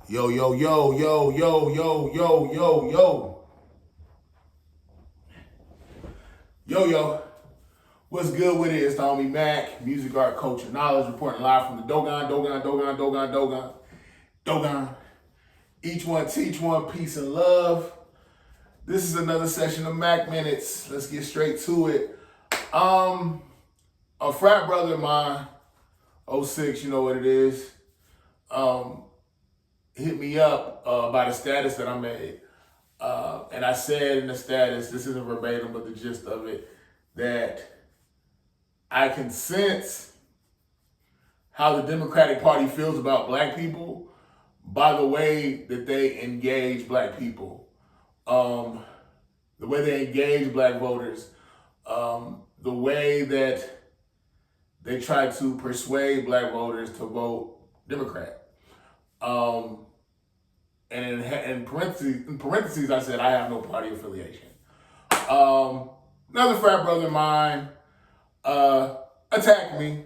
Yo, yo, yo, yo, yo, yo, yo, yo, yo. Yo, yo. What's good with it? It's the homie MACK, music, art, culture, knowledge, reporting live from the Dogon. Each one teach one, peace and love. This is another session of MACK Minutes. Let's get straight to it. A frat brother of mine, '06, you know what it is, hit me up about a status that I made. And I said in the status, this isn't verbatim, but the gist of it, that I can sense how the Democratic Party feels about black people by the way that they engage black people, the way they engage black voters, the way that they try to persuade black voters to vote Democrat. And in parentheses, I said I have no party affiliation. Another frat brother of mine attacked me.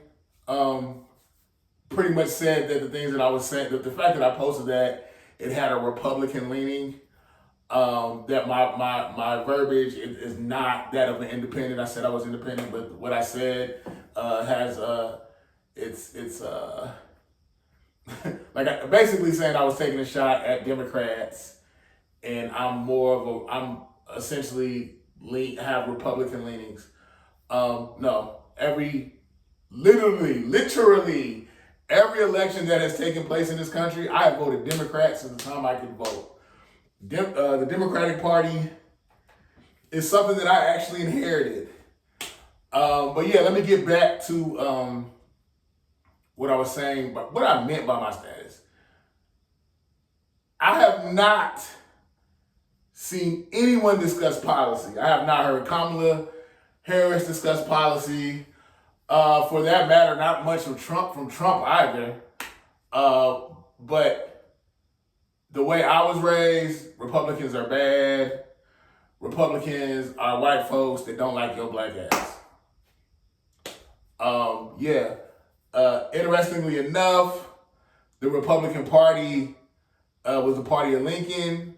Pretty much said that the things that I was saying, that the fact that I posted that it had a Republican leaning, that my verbiage is not that of an independent. I said I was independent, but what I said has it's like basically saying I was taking a shot at Democrats, and I'm essentially have Republican leanings. No, literally every election that has taken place in this country, I have voted Democrat since the time I could vote. The Democratic Party is something that I actually inherited. But yeah, let me get back to what I was saying, but what I meant by my status. I have not seen anyone discuss policy. I have not heard Kamala Harris discuss policy. For that matter, not much from Trump either. But the way I was raised, Republicans are bad. Republicans are white folks that don't like your black ass. Interestingly enough, the Republican Party was the party of Lincoln.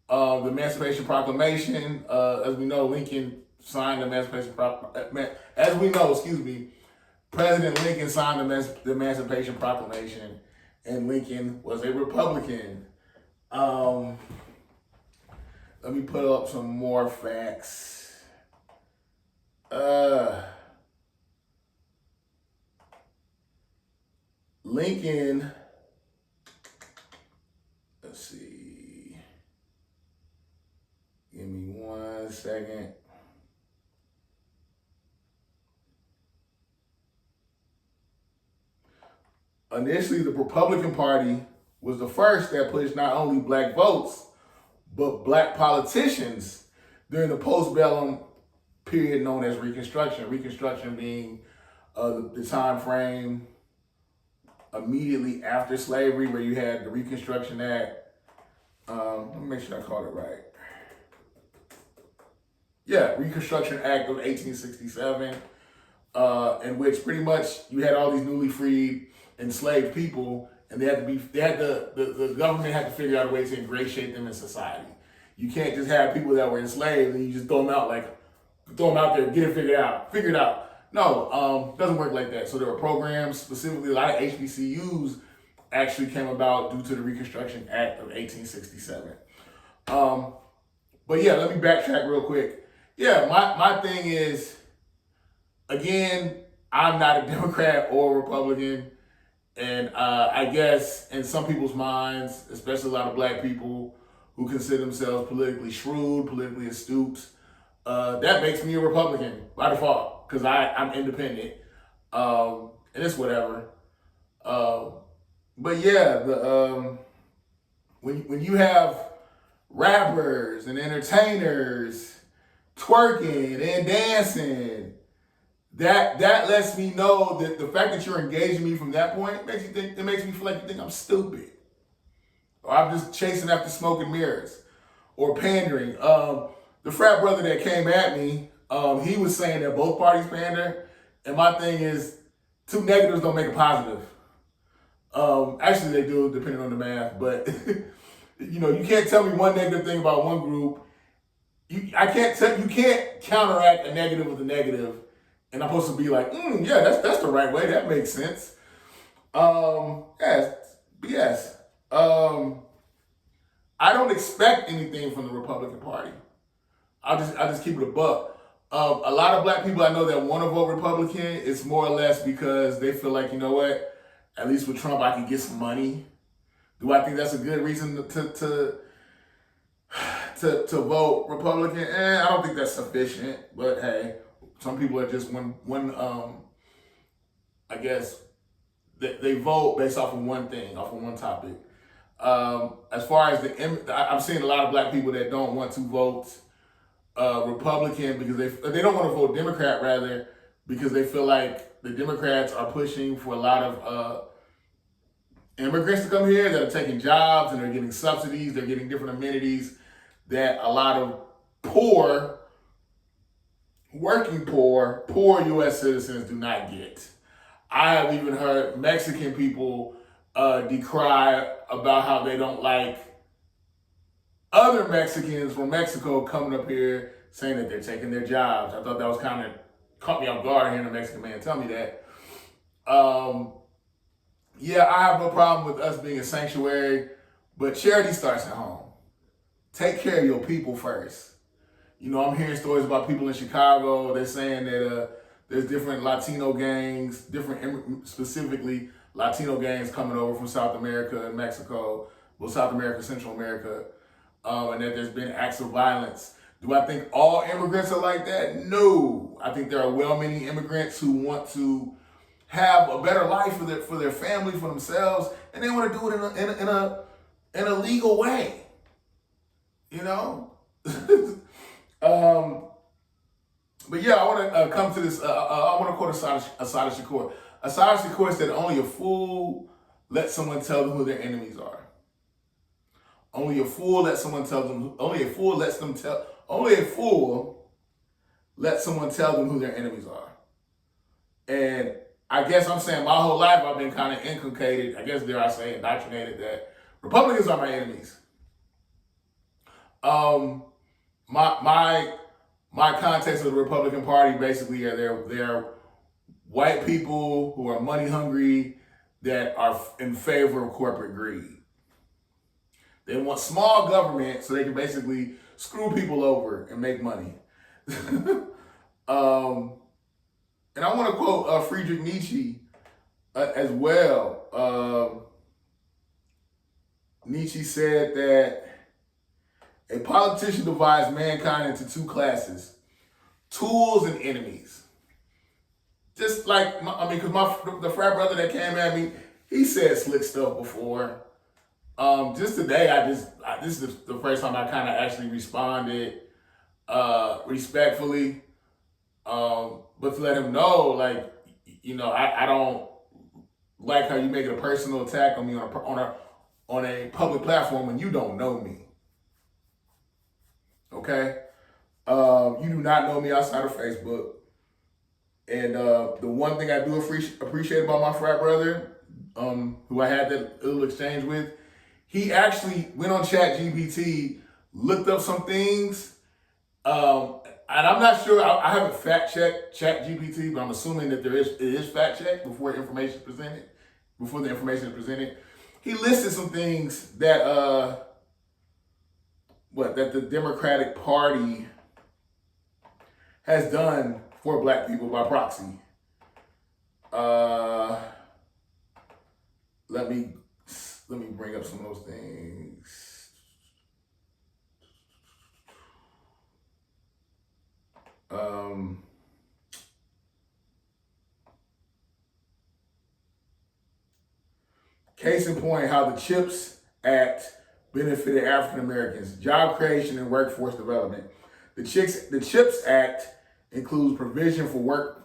The Emancipation Proclamation, as we know, Lincoln signed the Emancipation Proclamation. As we know, President Lincoln signed the Emancipation Proclamation, and Lincoln was a Republican. Let me put up some more facts. Lincoln, let's see. Give me 1 second. Initially, the Republican Party was the first that pushed not only black votes, but black politicians during the postbellum period known as Reconstruction. Reconstruction being the time frame immediately after slavery, where you had the Reconstruction Act. Let me make sure I called it right. Yeah, Reconstruction Act of 1867, in which pretty much you had all these newly freed enslaved people, and the government had to figure out a way to ingratiate them in society. You can't just have people that were enslaved and you just throw them out there, get it figured out. No, doesn't work like that. So there were programs, specifically a lot of HBCUs actually came about due to the Reconstruction Act of 1867. But yeah, let me backtrack real quick. Yeah, my thing is, again, I'm not a Democrat or a Republican. And I guess in some people's minds, especially a lot of black people who consider themselves politically shrewd, politically astute, that makes me a Republican by default, because I'm independent. And it's whatever. But yeah, when you have rappers and entertainers twerking and dancing, that lets me know that the fact that you're engaging me from that point makes me feel like you think I'm stupid, or I'm just chasing after smoke and mirrors, or pandering. The frat brother that came at me, he was saying that both parties pander, and my thing is, two negatives don't make a positive. Actually, they do, depending on the math. But you can't tell me one negative thing about one group. You can't counteract a negative with a negative, and I'm supposed to be like, yeah, that's the right way. That makes sense. Yes. I don't expect anything from the Republican Party. I'll just keep it a buck. A lot of black people I know that want to vote Republican, it's more or less because they feel like, you know what, at least with Trump I can get some money. Do I think that's a good reason to vote Republican? I don't think that's sufficient. But hey, some people are just I guess they vote based off of one thing, off of one topic. As far as I'm seeing a lot of black people that don't want to vote Republican because they don't want to vote Democrat, rather, because they feel like the Democrats are pushing for a lot of immigrants to come here that are taking jobs and they're getting subsidies, they're getting different amenities that a lot of poor U.S. citizens do not get. I have even heard Mexican people decry about how they don't like other Mexicans from Mexico coming up here saying that they're taking their jobs. I thought that was kind of caught me off guard hearing a Mexican man tell me that. Yeah, I have no problem with us being a sanctuary, but charity starts at home. Take care of your people first. I'm hearing stories about people in Chicago. They're saying that there's different Latino gangs, specifically Latino gangs coming over from South America and Mexico, South America, Central America, and that there's been acts of violence. Do I think all immigrants are like that? No. I think there are many immigrants who want to have a better life for their family, for themselves, and they want to do it in a legal way. But yeah, I want to come to this. I want to quote Assata Shakur. Assata Shakur said, "Only a fool lets someone tell them who their enemies are. Only a fool lets someone tell them. Only a fool lets someone tell them who their enemies are." And I guess I'm saying my whole life I've been kind of inculcated, I guess dare I say, indoctrinated that Republicans are my enemies. My context of the Republican Party basically are they're white people who are money hungry that are in favor of corporate greed. They want small government so they can basically screw people over and make money. And I want to quote Friedrich Nietzsche as well. Nietzsche said that a politician divides mankind into two classes: tools and enemies. Just like, because the frat brother that came at me, he said slick stuff before. Just today, this is the first time I kind of actually responded respectfully. But to let him know, like, I don't like how you make it a personal attack on me on a public platform when you don't know me. Okay? You do not know me outside of Facebook. And the one thing I do appreciate about my frat brother, who I had that little exchange with, he actually went on ChatGPT, looked up some things, and I'm not sure, I haven't fact checked ChatGPT, but I'm assuming that it is fact checked before the information is presented. He listed some things that that the Democratic Party has done for black people by proxy. Let me bring up some of those things. Case in point, how the CHIPS Act benefited African Americans, job creation and workforce development. The CHIPS Act includes provision for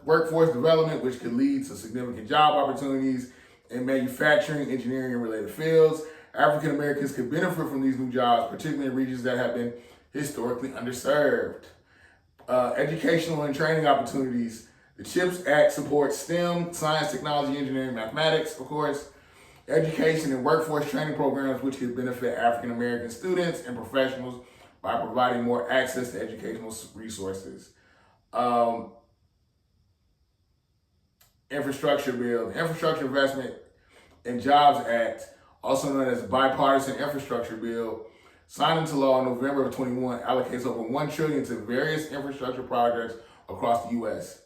workforce development, which could lead to significant job opportunities in manufacturing, engineering, and related fields. African Americans could benefit from these new jobs, particularly in regions that have been historically underserved. Educational and training opportunities. The CHIPS Act supports STEM, science, technology, engineering, mathematics, of course, education and workforce training programs which could benefit African American students and professionals by providing more access to educational resources. Infrastructure bill. The Infrastructure Investment and Jobs Act, also known as the Bipartisan Infrastructure Bill, signed into law in November of 21, allocates over $1 trillion to various infrastructure projects across the U.S.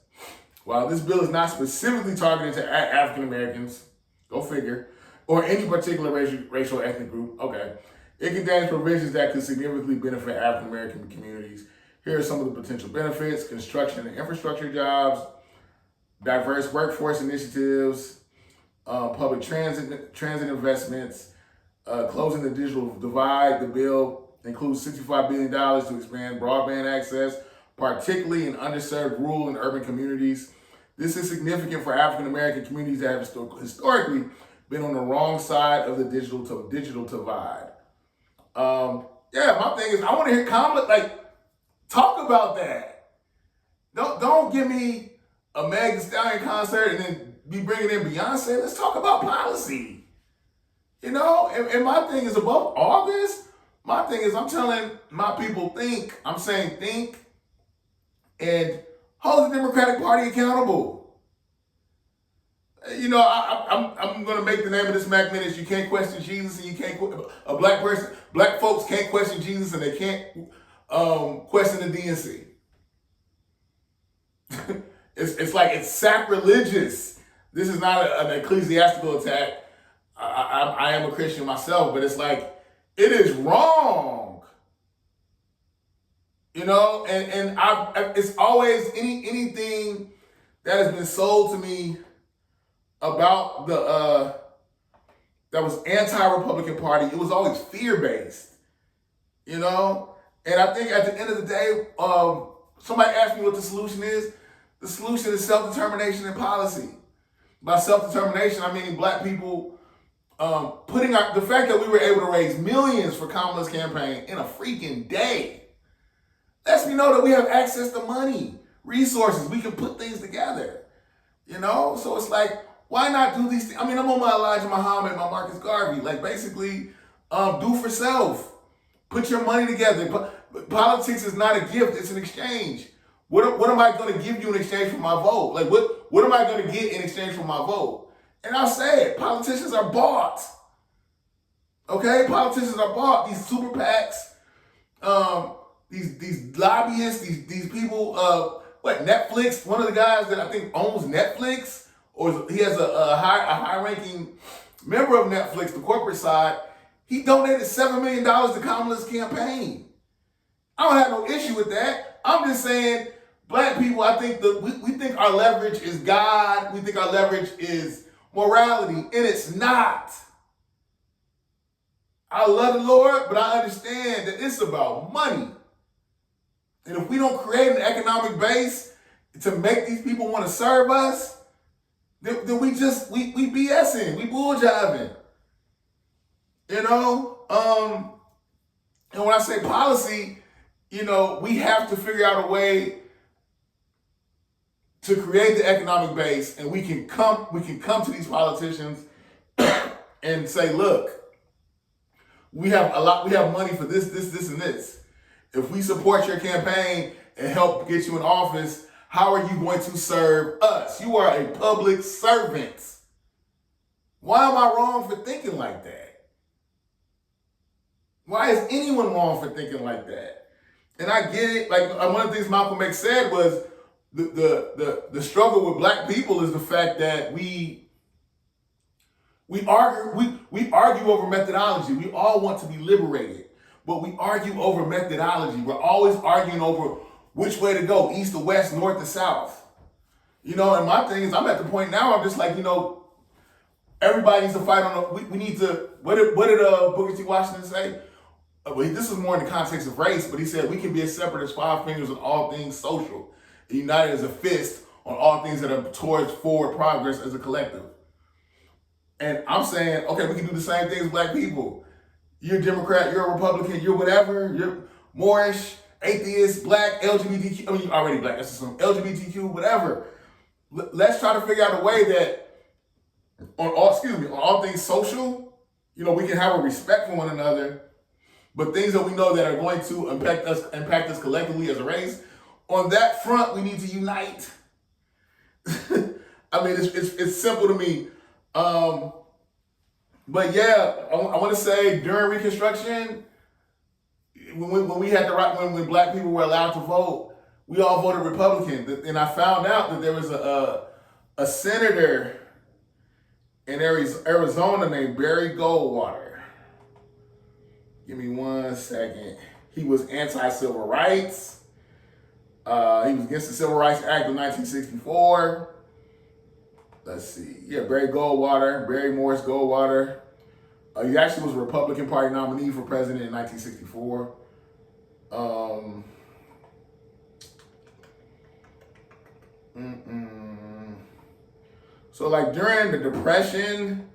While this bill is not specifically targeted to African Americans, go figure, or any particular racial ethnic group, okay, it contains provisions that could significantly benefit African American communities. Here are some of the potential benefits: construction and infrastructure jobs, diverse workforce initiatives, public transit investments, closing the digital divide. The bill includes $65 billion to expand broadband access, particularly in underserved rural and urban communities. This is significant for African American communities that have historically been on the wrong side of the digital divide. My thing is, I want to hear Kamala talk about that. Don't give me a Meg Thee Stallion concert and then be bringing in Beyonce. Let's talk about policy. And my thing is, above all this, my thing is, I'm telling my people, think. I'm saying think and hold the Democratic Party accountable. I'm going to make the name of this MACK Minutes. You can't question Jesus, and you can't, black folks can't question Jesus, and they can't question the DNC. It's like it's sacrilegious. This is not an ecclesiastical attack. I am a Christian myself, but it's like, it is wrong. And it's always anything that has been sold to me about that was anti-Republican Party. It was always fear-based, And I think at the end of the day, somebody asked me what the solution is. The solution is self-determination and policy. By self-determination, I mean black people putting out the fact that we were able to raise millions for Kamala's campaign in a freaking day lets me know that we have access to money, resources. We can put things together, So it's like, why not do these things? I mean, I'm on my Elijah Muhammad, my Marcus Garvey. Basically, do for self. Put your money together. Politics is not a gift; it's an exchange. What am I going to give you in exchange for my vote? What am I going to get in exchange for my vote? And I'll say it, politicians are bought. Okay? Politicians are bought. These super PACs, these lobbyists, these people, Netflix, one of the guys that I think owns Netflix, or he has a high-ranking member of Netflix, the corporate side, he donated $7 million to Kamala's campaign. I don't have no issue with that. I'm just saying, black people, I think we think our leverage is God. We think our leverage is morality, and it's not. I love the Lord, but I understand that it's about money. And if we don't create an economic base to make these people want to serve us, then we BSing, we bull-jiving. And when I say policy, we have to figure out a way to create the economic base, and we can come to these politicians and say, look, we have money for this, and this. If we support your campaign and help get you in office, how are you going to serve us? You are a public servant. Why am I wrong for thinking like that? Why is anyone wrong for thinking like that? And I get it. One of the things Malcolm X said was the struggle with black people is the fact that we argue over methodology. We all want to be liberated, but we argue over methodology. We're always arguing over which way to go, east to west, north to south. And my thing is, I'm at the point now, I'm just like, everybody needs to fight we need to, what did Booker T. Washington say? This is more in the context of race, but he said, we can be as separate as five fingers on all things social, and united as a fist on all things that are towards forward progress as a collective. And I'm saying, okay, we can do the same thing as black people. You're a Democrat, you're a Republican, you're whatever, you're Moorish, atheist, black, LGBTQ, you're already black, that's some LGBTQ, whatever. Let's try to figure out a way that on all things social, we can have a respect for one another, but things that we know that are going to impact us collectively as a race, on that front, we need to unite. I mean, it's simple to me. But yeah, I want to say during Reconstruction, when we had the right, when black people were allowed to vote, we all voted Republican. And I found out that there was a senator in Arizona named Barry Goldwater. Give me 1 second. He was anti-civil rights. He was against the Civil Rights Act of 1964. Let's see. Yeah, Barry Morris Goldwater. He actually was a Republican Party nominee for president in 1964. So like during the Depression,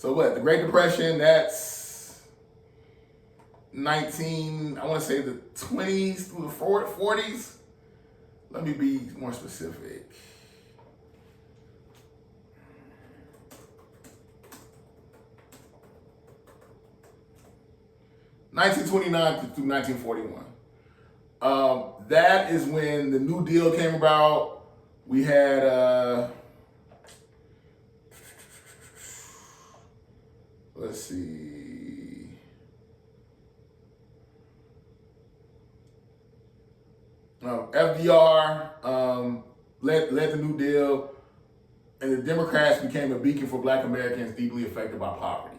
the Great Depression, that's I want to say the 20s through the 40s. Let me be more specific. (1929) through 1941. That is when the New Deal came about. We had, let's see. FDR led the New Deal, and the Democrats became a beacon for black Americans deeply affected by poverty.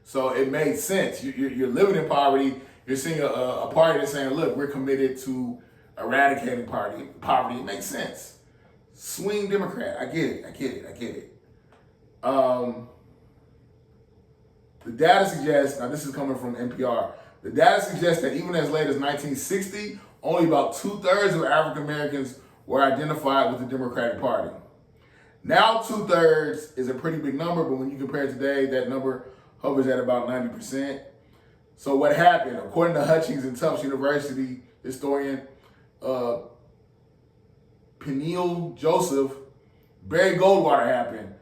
So it made sense. You're living in poverty. You're seeing a party that's saying, look, we're committed to eradicating poverty. It makes sense. Swing Democrat. I get it. The data suggests, now this is coming from NPR, the data suggests that even as late as 1960, only about 2/3 of African Americans were identified with the Democratic Party. Now 2/3 is a pretty big number, but when you compare today, that number hovers at about 90%. So what happened? According to Hutchings and Tufts University historian Peniel Joseph, Barry Goldwater happened.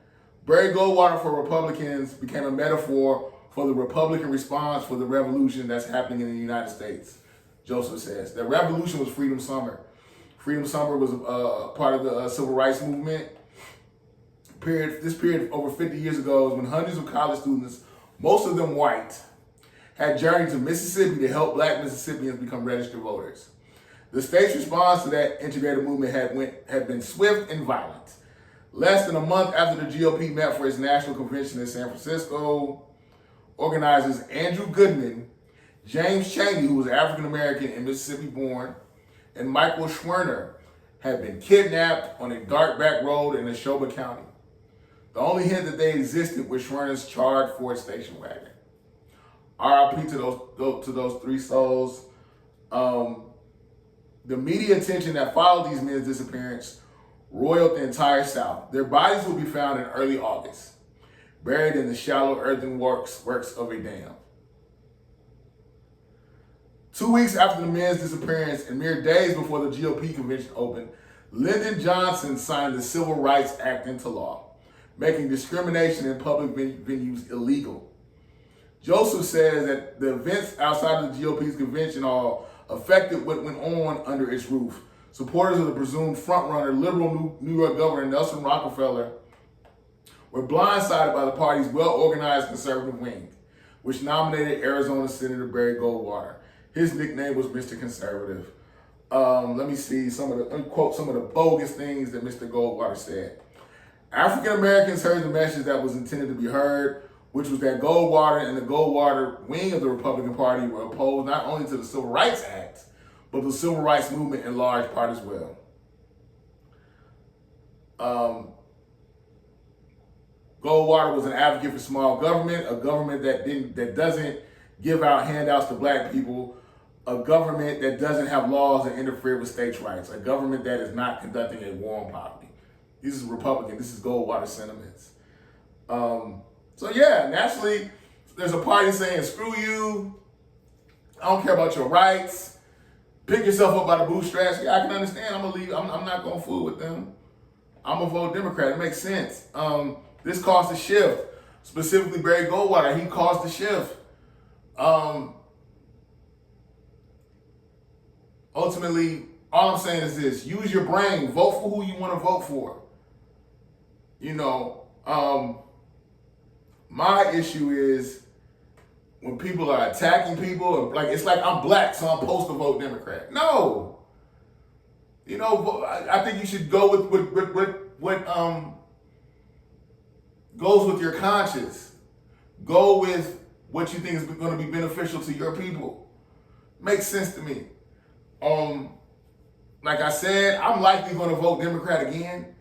Barry Goldwater for Republicans became a metaphor for the Republican response for the revolution that's happening in the United States. Joseph says the revolution was Freedom Summer. Freedom Summer was part of the civil rights movement. This period over 50 years ago is when hundreds of college students, most of them white, had journeyed to Mississippi to help black Mississippians become registered voters. The state's response to that integrated movement had been swift and violent. Less than a month after the GOP met for its national convention in San Francisco, organizers Andrew Goodman, James Chaney, who was African American and Mississippi born, and Michael Schwerner had been kidnapped on a dark back road in Neshoba County. The only hint that they existed was Schwerner's charred Ford station wagon. RIP to those three souls. The media attention that followed these men's disappearance roiled the entire South. Their bodies will be found in early August, buried in the shallow earthen works of a dam. 2 weeks after the men's disappearance and mere days before the GOP convention opened, Lyndon Johnson signed the Civil Rights Act into law, making discrimination in public venues illegal. Joseph says that the events outside of the GOP's convention hall affected what went on under its roof. Supporters of the presumed frontrunner, liberal New York Governor Nelson Rockefeller were blindsided by the party's well-organized conservative wing, which nominated Arizona Senator Barry Goldwater. His nickname was Mr. Conservative. Let me quote some of the bogus things that Mr. Goldwater said. African Americans heard the message that was intended to be heard, which was that Goldwater and the Goldwater wing of the Republican Party were opposed not only to the Civil Rights Act, but the Civil Rights Movement in large part as well. Goldwater was an advocate for small government, a government that doesn't give out handouts to black people, a government that doesn't have laws that interfere with states' rights, a government that is not conducting a war on poverty. This is Republican. This is Goldwater sentiments. So yeah, naturally, there's a party saying, screw you, I don't care about your rights, pick yourself up by the bootstraps. Yeah, I can understand. I'm not going to fool with them. I'm gonna vote Democrat. It makes sense. This caused a shift. Specifically, Barry Goldwater, he caused the shift. Ultimately, all I'm saying is this: use your brain. Vote for who you want to vote for. You know, my issue is when people are attacking people, like it's like I'm black, so I'm supposed to vote Democrat. No. You know, I think you should go with what goes with your conscience. Go with what you think is going to be beneficial to your people. Makes sense to me. Like I said, I'm likely going to vote Democrat again.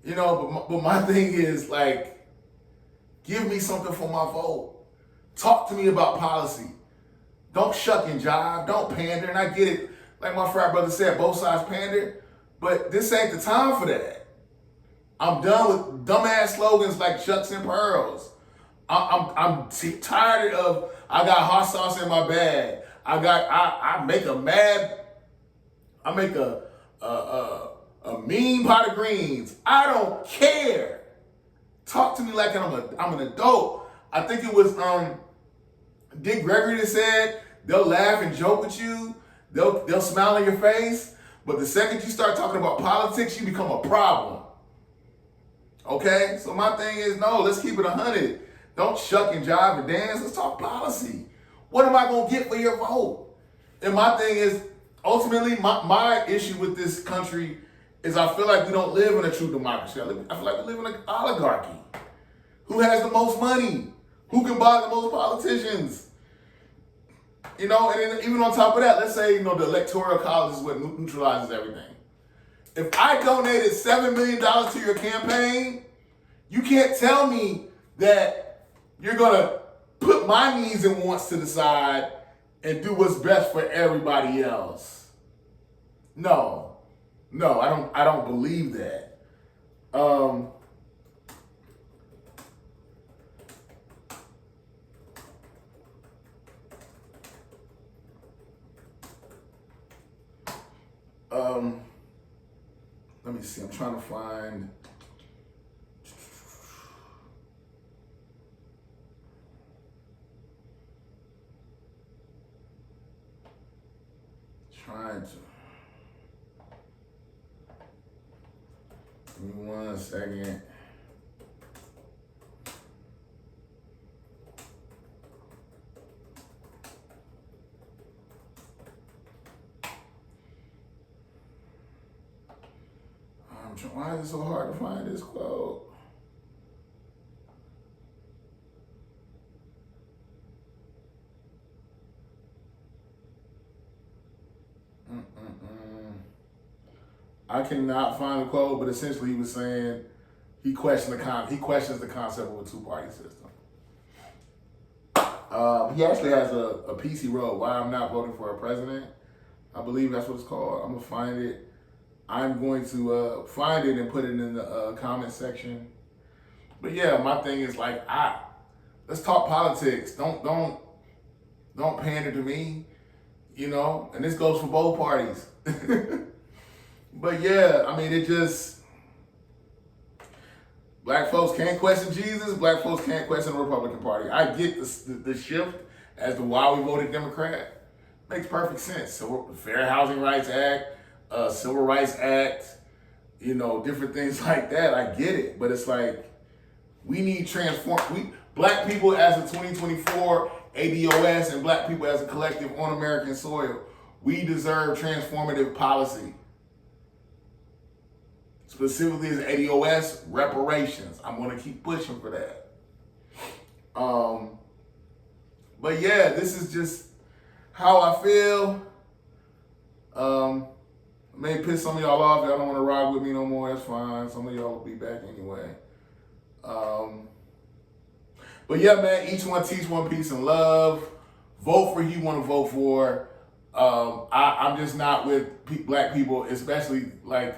You know, but my thing is, like, give me something for my vote. Talk to me about policy. Don't shuck and jive. Don't pander. And I get it. Like my frat brother said, both sides pander. But this ain't the time for that. I'm done with dumbass slogans like shucks and pearls. I'm tired of, I got hot sauce in my bag. I make a mean pot of greens. I don't care. Talk to me like I'm an adult. I think it was Dick Gregory that said they'll laugh and joke with you, they'll smile in your face, but the second you start talking about politics, you become a problem. Okay? So my thing is, no, let's keep it 100. Don't shuck and jive and dance. Let's talk policy. What am I going to get for your vote? And my thing is, ultimately, my issue with this country is I feel like we don't live in a true democracy. I feel like we live in an oligarchy. Who has the most money? Who can buy the most politicians? You know, and then even on top of that, let's say, you know, the electoral college is what neutralizes everything. If I donated $7 million to your campaign, you can't tell me that you're going to put my needs and wants to the side and do what's best for everybody else. No, I don't believe that. Let me see. I'm trying to find. Trying to. Give me 1 second. Why is it so hard to find this quote? I cannot find the quote, but essentially he was saying he questions the concept of a two-party system. He actually has a piece he wrote, Why I'm Not Voting for a President. I believe that's what it's called. I'm going to find it. I'm going to find it and put it in the comment section. But yeah, my thing is like, let's talk politics. Don't pander to me, you know. And this goes for both parties. But yeah, I mean, it just, black folks can't question Jesus. Black folks can't question the Republican Party. I get the shift as to why we voted Democrat. Makes perfect sense. So Fair Housing Rights Act. Civil Rights Act, you know, different things like that. I get it, but it's like we need black people as a 2024 ADOS and black people as a collective on American soil. We deserve transformative policy. Specifically as ADOS, reparations. I'm going to keep pushing for that. But yeah, this is just how I feel. May piss some of y'all off. Y'all don't want to ride with me no more. That's fine. Some of y'all will be back anyway. But yeah, man, each one teach one, peace and love. Vote for who you want to vote for. I'm just not with black people, especially like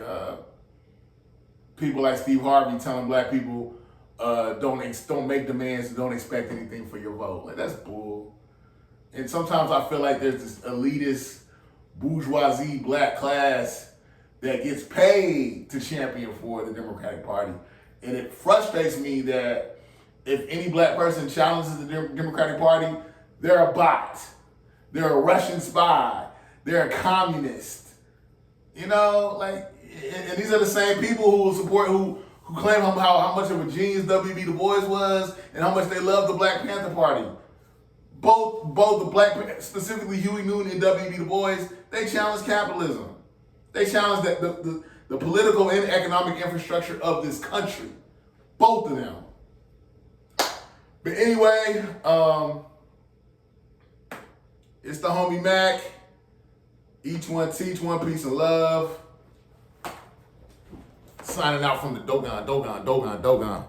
people like Steve Harvey telling black people don't make demands and don't expect anything for your vote. Like, that's bull. And sometimes I feel like there's this elitist bourgeoisie black class that gets paid to champion for the Democratic Party. And it frustrates me that if any black person challenges the Democratic Party, they're a bot. They're a Russian spy. They're a communist. You know, like, and these are the same people who will support, who claim how much of a genius W.B. Du Bois was and how much they love the Black Panther Party. Both the Black, specifically Huey Newton and W.B. Du Bois, they challenged capitalism. They challenged the political and economic infrastructure of this country. Both of them. But anyway, it's the homie Mac. Each one teach one, peace and love. Signing out from the Dogon.